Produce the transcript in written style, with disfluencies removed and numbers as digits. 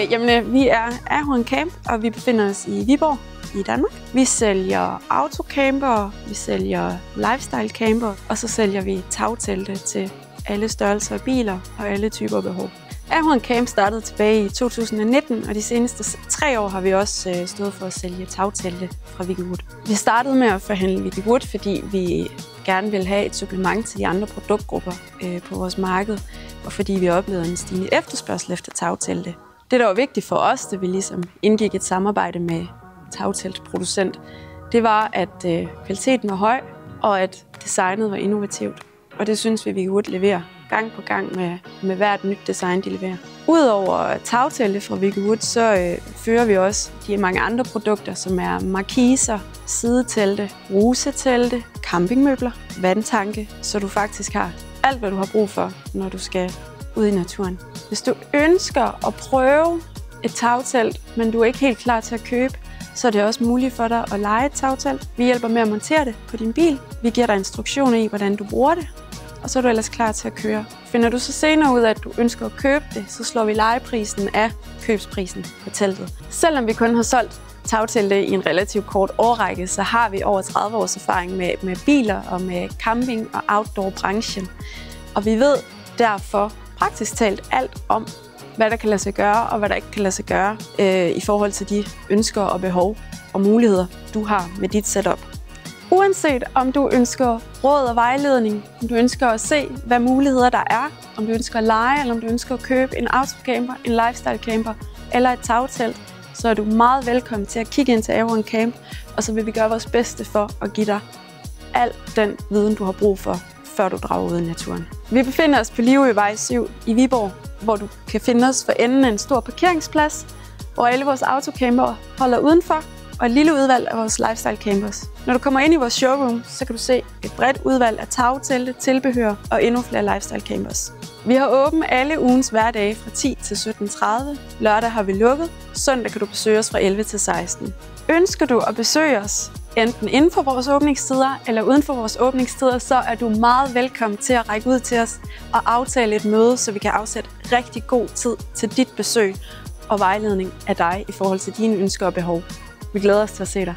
Vi er Ahorn Camp, og vi befinder os i Viborg i Danmark. Vi sælger autocamper, vi sælger lifestyle camper, og så sælger vi tagtelte til alle størrelser af biler og alle typer behov. Ahorn Camp startede tilbage i 2019, og de seneste 3 år har vi også stået for at sælge tagtelte fra Vicky Wood. Vi startede med at forhandle Vicky Wood, fordi vi gerne ville have et supplement til de andre produktgrupper på vores marked, og fordi vi oplevede en stigende efterspørgsel efter tagtelte. Det, der var vigtigt for os, da vi ligesom indgik et samarbejde med tagteltproducent, det var, at kvaliteten var høj, og at designet var innovativt. Og det synes vi, Vicky Wood leverer gang på gang med hvert nyt design, de leverer. Udover tagtelte fra Vicky Wood, så fører vi også de mange andre produkter, som er markiser, sidetelte, rusetelte, campingmøbler, vandtanke, så du faktisk har alt, hvad du har brug for, når du skal ud i naturen. Hvis du ønsker at prøve et tagtelt, men du er ikke helt klar til at købe, så er det også muligt for dig at leje et tagtelt. Vi hjælper med at montere det på din bil. Vi giver dig instruktioner i, hvordan du bruger det, og så er du ellers klar til at køre. Finder du så senere ud af, at du ønsker at købe det, så slår vi lejeprisen af købsprisen på teltet. Selvom vi kun har solgt tagtelte i en relativt kort årrække, så har vi over 30 års erfaring med biler og med camping og outdoor-branchen. Og vi ved derfor praktisk talt alt om, hvad der kan lade sig gøre og hvad der ikke kan lade sig gøre i forhold til de ønsker og behov og muligheder, du har med dit setup. Uanset om du ønsker råd og vejledning, om du ønsker at se, hvad muligheder der er, om du ønsker at lege, eller om du ønsker at købe en autocamper, en lifestyle camper eller et tagtelt, så er du meget velkommen til at kigge ind til Ahorn Camp, og så vil vi gøre vores bedste for at give dig al den viden, du har brug for, før du drager ud i naturen. Vi befinder os på Livøvej 7 i Viborg, hvor du kan finde os for enden af en stor parkeringsplads, hvor alle vores autocamper holder udenfor, og et lille udvalg af vores lifestyle campers. Når du kommer ind i vores showroom, så kan du se et bredt udvalg af tagtelte, tilbehør og endnu flere lifestyle campers. Vi har åbent alle ugens hverdage fra 10 til 17:30. Lørdag har vi lukket. Søndag kan du besøge os fra 11 til 16. Ønsker du at besøge os enten inden for vores åbningstider eller uden for vores åbningstider, så er du meget velkommen til at række ud til os og aftale et møde, så vi kan afsætte rigtig god tid til dit besøg og vejledning af dig i forhold til dine ønsker og behov. Vi glæder os til at se dig.